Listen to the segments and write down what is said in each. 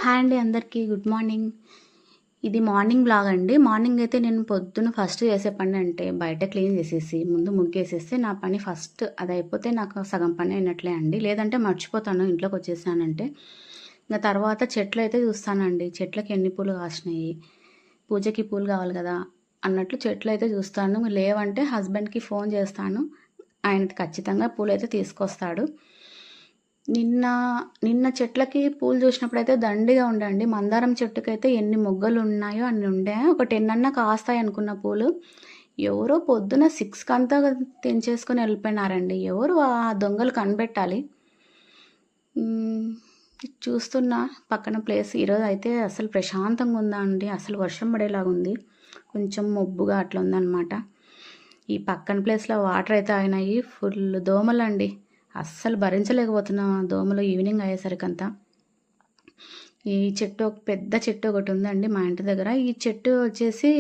Hi అండి అందరికీ good morning. ఇది మార్నింగ్ బ్లాగ్ అండి. మార్నింగ్ అయితే నేను పొద్దున ఫస్ట్ చేసే పని అంటే బయట క్లీన్ చేసేసి ముందు ముగ్గేసేస్తే నా పని ఫస్ట్ అది అయిపోతే నాకు సగం పని అయినట్లే అండి. లేదంటే మర్చిపోతాను ఇంట్లోకి వచ్చేసానంటే. ఇంకా తర్వాత చెట్లు అయితే చూస్తానండి. చెట్లకి ఎన్ని పూలు కాసినాయి, పూజకి పూలు కావాలి కదా అన్నట్లు చెట్లు అయితే చూస్తాను. లేవంటే హస్బెండ్కి ఫోన్ చేస్తాను, ఆయన ఖచ్చితంగా పూలు అయితే తీసుకొస్తాడు. నిన్న నిన్న చెట్లకి పూలు చూసినప్పుడైతే దండిగా ఉండండి. మందారం చెట్టుకైతే ఎన్ని మొగ్గలు ఉన్నాయో అన్ని ఉండే. ఒక 10 అన్నా కాస్తాయి అనుకున్న పూలు ఎవరో పొద్దున 6 అంతా తెంచేసుకొని వెళ్ళిపోయినారండి. ఎవరు ఆ దొంగలు కనిపెట్టాలి. చూస్తున్నా పక్కన ప్లేస్ ఈరోజు అయితే అసలు ప్రశాంతంగా ఉందా అండి. అసలు వర్షం పడేలాగా ఉంది, కొంచెం మబ్బుగా అట్లా ఉందన్నమాట. ఈ పక్కన ప్లేస్లో వాటర్ అయితే అయినాయి. ఫుల్ దోమలండి, అస్సలు భరించలేకపోతున్నా దోమలు ఈవినింగ్ అయ్యేసరికంతా. ఈ చెట్టు పెద్ద చెట్టు ఒకటి ఉందండి మా ఇంటి దగ్గర. ఈ చెట్టు వచ్చేసి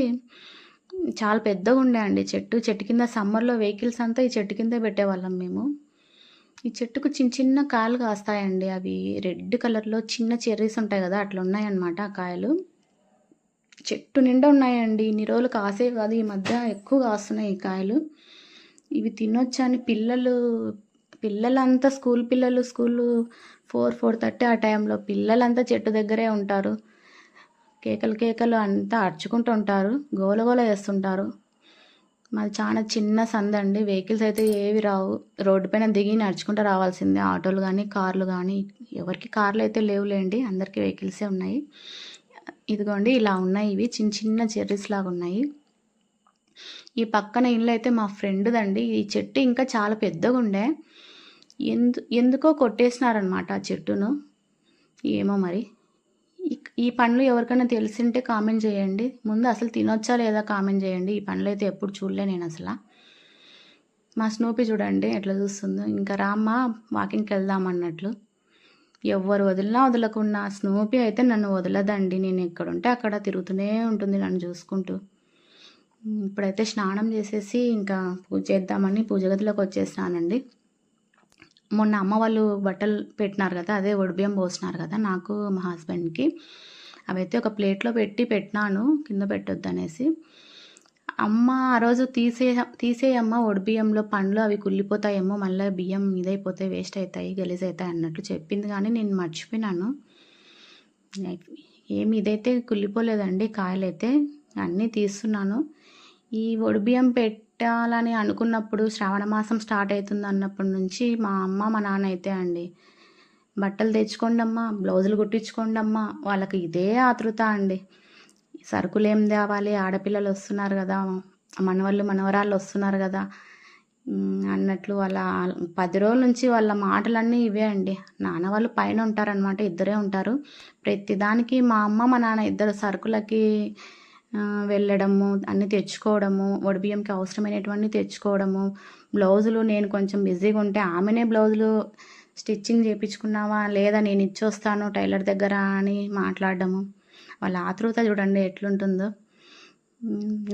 చాలా పెద్దగా ఉండే అండి. చెట్టు కింద సమ్మర్లో వెహికల్స్ అంతా ఈ చెట్టు కిందే పెట్టేవాళ్ళం మేము. ఈ చెట్టుకు చిన్న చిన్న కాయలు కాస్తాయండి. అవి రెడ్ కలర్లో చిన్న చెర్రీస్ ఉంటాయి కదా, అట్లా ఉన్నాయన్నమాట ఆ కాయలు. చెట్టు నిండా ఉన్నాయండి. ఇన్ని రోజులు కాసే కాదు, ఈ మధ్య ఎక్కువ కాస్తున్నాయి ఈ కాయలు. ఇవి తినొచ్చని పిల్లలంతా స్కూల్ 4:30 ఆ టైంలో పిల్లలంతా చెట్టు దగ్గరే ఉంటారు. కేకలు అంతా అరుచుకుంటూ ఉంటారు, గోలగోల చేస్తుంటారు. మాది చాలా చిన్న సందండి. వెహికల్స్ అయితే ఏవి రావు. రోడ్డు పైన దిగి నడుచుకుంటూ రావాల్సిందే. ఆటోలు కానీ కార్లు కానీ, ఎవరికి కార్లు అయితే లేవులేండి, అందరికీ వెహికల్సే ఉన్నాయి. ఇదిగోండి ఇలా ఉన్నాయి. ఇవి చిన్న చిన్న చెర్రీస్ లాగా ఉన్నాయి. ఈ పక్కన ఇల్లు అయితే మా ఫ్రెండ్దండి. ఈ చెట్టు ఇంకా చాలా పెద్దగా ఉండే, ఎందుకో కొట్టేసినారనమాట ఆ చెట్టును. ఏమో మరి. ఈ పండ్లు ఎవరికైనా తెలిసింటే కామెంట్ చేయండి. ముందు అసలు తినొచ్చా లేదా కామెంట్ చేయండి. ఈ పండ్లు అయితే ఎప్పుడు చూడలే నేను అసలు. మా స్నూపీ చూడండి ఎట్లా చూస్తుందో. ఇంకా రామ్మ వాకింగ్కి వెళ్దాం అన్నట్లు. ఎవరు వదిలినా వదలకుండా స్నూపీ అయితే నన్ను వదలదండి. నేను ఎక్కడుంటే అక్కడ తిరుగుతూనే ఉంటుంది నన్ను చూసుకుంటూ. ఇప్పుడైతే స్నానం చేసేసి ఇంకా పూజ చేద్దామని పూజ గదిలోకి వచ్చేసినానండి. మొన్న అమ్మ వాళ్ళు బట్టలు పెట్టినారు కదా, అదే ఒడిబియ్యం పోసినారు కదా నాకు మా హస్బెండ్కి. అవైతే ఒక ప్లేట్లో పెట్టినాను, కింద పెట్టొద్దు అనేసి. అమ్మ ఆ రోజు తీసేయమ్మ ఒడిబియ్యంలో పండ్లు అవి కుళ్ళిపోతాయేమో, మళ్ళీ బియ్యం ఇదైపోతాయి, వేస్ట్ అవుతాయి, గలీజ్ అవుతాయి అన్నట్లు చెప్పింది. కానీ నేను మర్చిపోయినాను. ఏమి ఇదైతే కుళ్ళిపోలేదండి, కాయలైతే అన్నీ తీస్తున్నాను. ఈ ఒడిబియ్యం పెట్టాలని అనుకున్నప్పుడు శ్రావణ మాసం స్టార్ట్ అవుతుంది అన్నప్పటి నుంచి మా అమ్మ మా నాన్న అయితే అండి, బట్టలు తెచ్చుకోండి అమ్మా, బ్లౌజులు కుట్టించుకోండి అమ్మా, వాళ్ళకి ఇదే ఆతృత అండి. సరుకులు ఏం తేవాలి, ఆడపిల్లలు వస్తున్నారు కదా, మనవరాళ్ళు వస్తున్నారు కదా అన్నట్లు వాళ్ళ 10 రోజుల నుంచి వాళ్ళ మాటలన్నీ ఇవే అండి. నాన్న వాళ్ళు పైన ఉంటారనమాట, ఇద్దరే ఉంటారు. ప్రతిదానికి మా అమ్మ మా నాన్న ఇద్దరు సరుకులకి వెళ్ళడము, అన్నీ తెచ్చుకోవడము, ఒడిబియ్యంకి అవసరమైనటువంటి తెచ్చుకోవడము, బ్లౌజులు నేను కొంచెం బిజీగా ఉంటే ఆమెనే బ్లౌజులు స్టిచ్చింగ్ చేయించుకున్నావా లేదా నేను ఇచ్చొస్తాను టైలర్ దగ్గర అని మాట్లాడడము. వాళ్ళ ఆతృత చూడండి ఎట్లుంటుందో.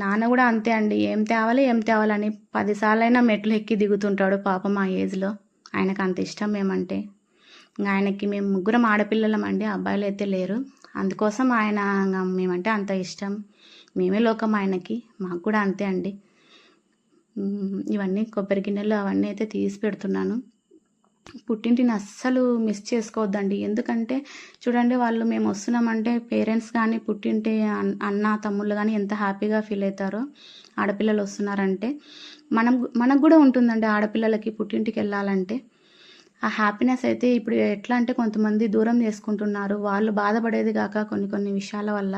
నాన్న కూడా అంతే అండి, ఏం తేవాలని 10 సార్లైనా మెట్లు ఎక్కి దిగుతుంటాడు పాపం ఆ ఏజ్లో. ఆయనకు అంత ఇష్టం మేమంటే. ఆయనకి మేము ముగ్గురం ఆడపిల్లలం అండి, అబ్బాయిలు అయితే లేరు. అందుకోసం ఆయన మేమంటే అంత ఇష్టం. మేమే లోకం ఆయనకి. మాకు కూడా అంతే అండి. ఇవన్నీ కొబ్బరి గిన్నెలు అవన్నీ అయితే తీసి పెడుతున్నాను. పుట్టింటిని అస్సలు మిస్ చేసుకోవద్దండి. ఎందుకంటే చూడండి, వాళ్ళు మేము వస్తున్నామంటే పేరెంట్స్ కానీ పుట్టింటి అన్న తమ్ముళ్ళు కానీ ఎంత హ్యాపీగా ఫీల్ అవుతారో. ఆడపిల్లలు వస్తున్నారంటే మనకు కూడా ఉంటుందండి, ఆడపిల్లలకి పుట్టింటికి వెళ్ళాలంటే ఆ హ్యాపీనెస్. అయితే ఇప్పుడు ఎట్లా అంటే కొంతమంది దూరం చేసుకుంటున్నారు. వాళ్ళు బాధపడేది కాక కొన్ని విషయాల వల్ల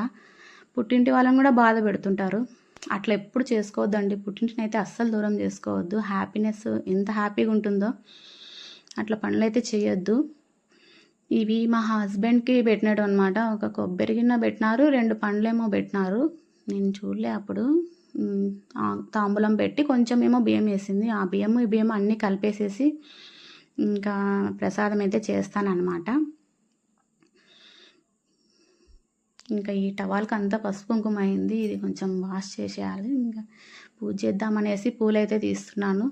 పుట్టింటి వాళ్ళని కూడా బాధ పెడుతుంటారు. అట్లా ఎప్పుడు చేసుకోవద్దండి. పుట్టింటిని అయితే అస్సలు దూరం చేసుకోవద్దు. హ్యాపీనెస్ ఎంత హ్యాపీగా ఉంటుందో అట్లా పనులు అయితే చేయొద్దు. ఇవి మా హస్బెండ్కి పెట్టినాడు అనమాట. ఒక కొబ్బరి గిన్నె పెట్టినారు, 2 పండ్లేమో పెట్టినారు. నేను చూడలే అప్పుడు. తాంబూలం పెట్టి కొంచెం ఏమో బియ్యం వేసింది. ఆ బియ్యము ఈ బియ్యం అన్నీ కలిపేసేసి ఇంకా ప్రసాదం అయితే చేస్తానన్నమాట. ఇంకా ఈ టవాల్కి అంతా పసుపు కుంకుమ అయింది. ఇది కొంచెం వాష్ చేసేయాలి. ఇంకా పూజ చేద్దామనేసి పూలైతే తీస్తున్నాను.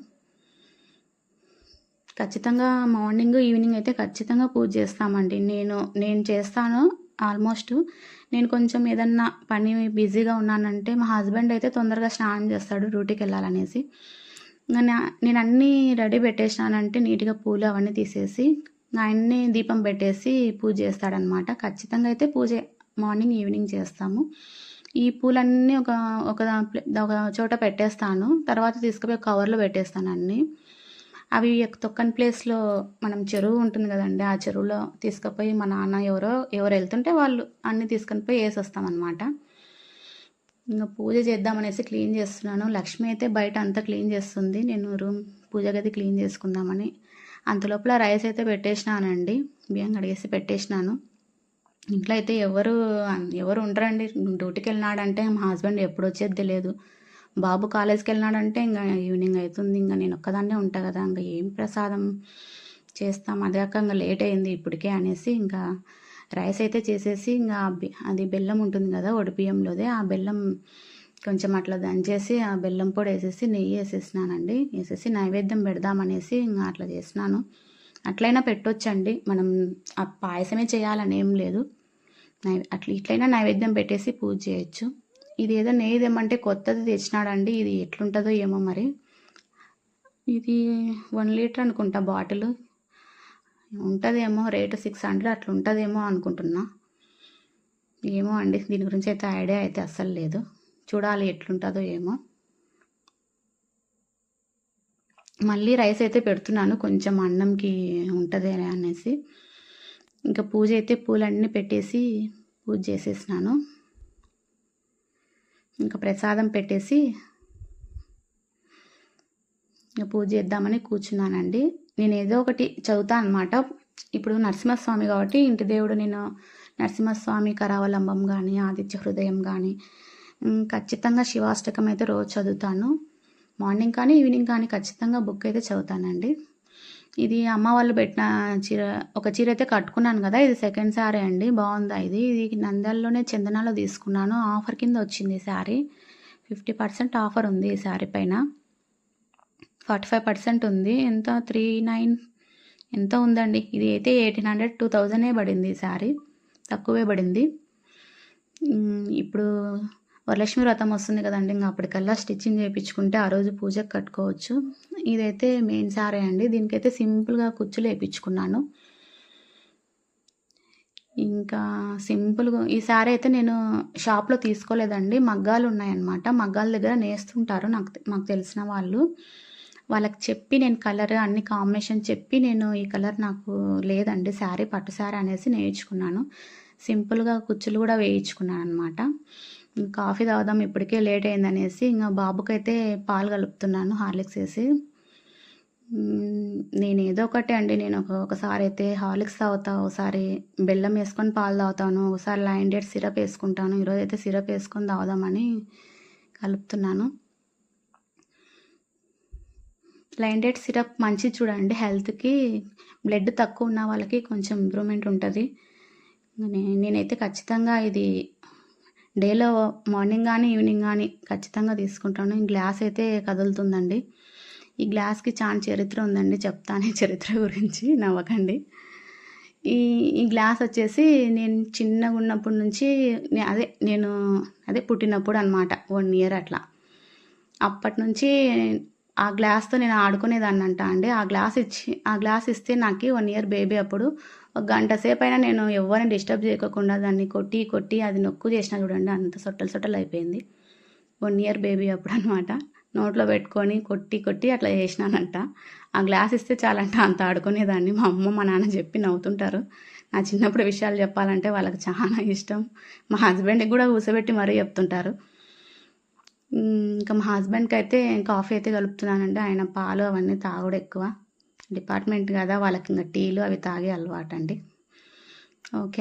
ఖచ్చితంగా మార్నింగ్ ఈవినింగ్ అయితే ఖచ్చితంగా పూజ చేస్తామండి. నేను చేస్తాను, ఆల్మోస్ట్ నేను కొంచెం ఏదన్నా పని బిజీగా ఉన్నానంటే మా హస్బెండ్ అయితే తొందరగా స్నానం చేస్తాడు డ్యూటీకి వెళ్ళాలనేసి. నేను అన్నీ రెడీ పెట్టేసినానంటే నీట్గా పూలు అవన్నీ తీసేసి ఆయన్ని దీపం పెట్టేసి పూజ చేస్తాడనమాట. ఖచ్చితంగా అయితే పూజ మార్నింగ్ ఈవినింగ్ చేస్తాము. ఈ పూలన్నీ ఒక చోట పెట్టేస్తాను. తర్వాత తీసుకుపోయి కవర్లో పెట్టేస్తాను అన్నీ. అవి తొక్కని ప్లేస్లో మనం చెరువు ఉంటుంది కదండి, ఆ చెరువులో తీసుకుపోయి మా నాన్న ఎవరు వెళ్తుంటే వాళ్ళు అన్నీ తీసుకొని పోయి వేసొస్తామన్నమాట. ఇంకా పూజ చేద్దామనేసి క్లీన్ చేస్తున్నాను. లక్ష్మి అయితే బయట అంతా క్లీన్ చేస్తుంది, నేను రూమ్ పూజ గది క్లీన్ చేసుకుందామని. అంతలోపల రైస్ అయితే పెట్టేసినానండి, బియ్యం కడిగేసి పెట్టేసినాను. ఇంట్లో అయితే ఎవరు ఉండరండి. డ్యూటీకి వెళ్ళినాడంటే మా హస్బెండ్ ఎప్పుడు వచ్చేది తెలియదు. బాబు కాలేజ్కి వెళ్ళినాడంటే ఇంకా ఈవినింగ్ అవుతుంది. ఇంకా నేను ఒక్కదాన్నే ఉంటా కదా, ఇంకా ఏం ప్రసాదం చేస్తాం, అదే ఇంకా లేట్ అయింది ఇప్పటికే అనేసి ఇంకా రైస్ అయితే చేసేసి ఇంకా అది బెల్లం ఉంటుంది కదా బియ్యంలోదే, ఆ బెల్లం కొంచెం అట్లా దంచేసి ఆ బెల్లం పొడి వేసేసి నెయ్యి వేసేసినానండి. వేసేసి నైవేద్యం పెడదామనేసి ఇంకా అట్లా చేసినాను. అట్లయినా పెట్టొచ్చండి, మనం ఆ పాయసమే చేయాలని ఏం లేదు. ఇట్లయినా నైవేద్యం పెట్టేసి పూజ చేయొచ్చు. ఇది ఏదో నెయ్యి తెమ్మంటే కొత్తది తెచ్చినాడండి, ఇది ఎట్లుంటుందో ఏమో మరి. ఇది 1 లీటర్ అనుకుంటా బాటిల్ ఉంటుందేమో, రేటు 600 అట్లా ఉంటుందేమో అనుకుంటున్నా. ఏమో అండి, దీని గురించి అయితే ఐడియా అయితే అస్సలు లేదు. చూడాలి ఎట్లుంటుందో ఏమో. మళ్ళీ రైస్ అయితే పెడుతున్నాను, కొంచెం అన్నంకి ఉంటుంది అనేసి. ఇంకా పూజ అయితే పూలన్నీ పెట్టేసి పూజ చేసేసినాను. ఇంకా ప్రసాదం పెట్టేసి ఇంకా పూజ చేద్దామని కూర్చున్నానండి. నేను ఏదో ఒకటి చదువుతా అనమాట. ఇప్పుడు నరసింహస్వామి కాబట్టి ఇంటి దేవుడు, నేను నరసింహస్వామి కరావలంబం కానీ ఆదిత్య హృదయం కానీ ఖచ్చితంగా శివాష్టకం అయితే రోజు చదువుతాను. మార్నింగ్ కానీ ఈవినింగ్ కానీ ఖచ్చితంగా బుక్ అయితే చదువుతానండి. ఇది అమ్మ వాళ్ళు పెట్టిన ఒక చీర అయితే కట్టుకున్నాను కదా, ఇది సెకండ్ శారీ అండి. బాగుందా ఇది నంద్యాలలోనే చందనాలో తీసుకున్నాను. ఆఫర్ కింద వచ్చింది శారీ. 50% ఆఫర్ ఉంది ఈ శారీ పైన. 45% ఉంది. ఎంత 39 ఎంత ఉందండి. ఇది అయితే 1800 2000 పడింది ఈ శారీ, తక్కువే పడింది. ఇప్పుడు వరలక్ష్మి వ్రతం వస్తుంది కదండి, ఇంకా అప్పటికల్లా స్టిచ్చింగ్ చేయించుకుంటే ఆ రోజు పూజకు కట్టుకోవచ్చు. ఇదైతే మెయిన్ శారీ అండి. దీనికైతే సింపుల్గా కుచ్చులు వేయించుకున్నాను. ఇంకా సింపుల్గా ఈ శారీ అయితే నేను షాప్లో తీసుకోలేదండి, మగ్గాలు ఉన్నాయన్నమాట. మగ్గాల దగ్గర నేస్తుంటారు మాకు తెలిసిన వాళ్ళు. వాళ్ళకి చెప్పి నేను కలర్ అన్ని కాంబినేషన్ చెప్పి నేను ఈ కలర్ నాకు లేదండి శారీ, పట్టు శారీ అనేసి నేర్చుకున్నాను. సింపుల్గా కుచ్చులు కూడా వేయించుకున్నాను అనమాట. కాఫీ తాగుదాం ఇప్పటికే లేట్ అయిందనేసి ఇంకా బాబుకైతే పాలు కలుపుతున్నాను హార్లిక్స్ వేసి. నేను ఏదో ఒకటి అండి, నేను ఒకసారి అయితే హార్లిక్స్ తాగుతా, ఒకసారి బెల్లం వేసుకొని పాలు తాగుతాను, ఒకసారి లైన్ డేట్ సిరప్ వేసుకుంటాను. ఈరోజు అయితే సిరప్ వేసుకొని తాగుదామని కలుపుతున్నాను. లైన్ డేట్ సిరప్ మంచిది చూడండి హెల్త్కి. బ్లడ్ తక్కువ ఉన్న వాళ్ళకి కొంచెం ఇంప్రూవ్మెంట్ ఉంటుంది. నేనైతే ఖచ్చితంగా ఇది డేలో మార్నింగ్ కానీ ఈవినింగ్ కానీ ఖచ్చితంగా తీసుకుంటాను. ఈ గ్లాస్ అయితే కదులుతుందండి. ఈ గ్లాస్కి చాలా చరిత్ర ఉందండి, చెప్తాను చరిత్ర గురించి, నవ్వకండి. ఈ గ్లాస్ వచ్చేసి నేను చిన్నగా ఉన్నప్పటి నుంచి నేను పుట్టినప్పుడు అనమాట, 1 year అట్లా. అప్పటి నుంచి ఆ గ్లాస్తో నేను ఆడుకునేదాన్నంట అండి. ఆ గ్లాస్ ఇస్తే నాకు 1 year బేబీ అప్పుడు. ఒక గంట సేపు అయినా నేను ఎవరిని డిస్టర్బ్ చేయకుండా దాన్ని కొట్టి అది నొక్కు చేసిన చూడండి, అంత సొట్టలు అయిపోయింది. 1 year బేబీ అప్పుడు అనమాట. నోట్లో పెట్టుకొని కొట్టి అట్లా చేసినానంట. ఆ గ్లాస్ ఇస్తే చాలంట అంత ఆడుకునేదాన్ని. మా అమ్మ మా నాన్న చెప్పి నవ్వుతుంటారు. నా చిన్నప్పుడు విషయాలు చెప్పాలంటే వాళ్ళకి చాలా ఇష్టం. మా హస్బెండ్కి కూడా కూర్చోబెట్టి మరీ చెప్తుంటారు. ఇంకా మా హస్బెండ్కి అయితే కాఫీ అయితే కలుపుతున్నానండి. ఆయన పాలు అవన్నీ తాగుడు ఎక్కువ, డిపార్ట్మెంట్ కదా వాళ్ళకి ఇంకా టీలు అవి తాగే అలవాటు అండి. ఓకే.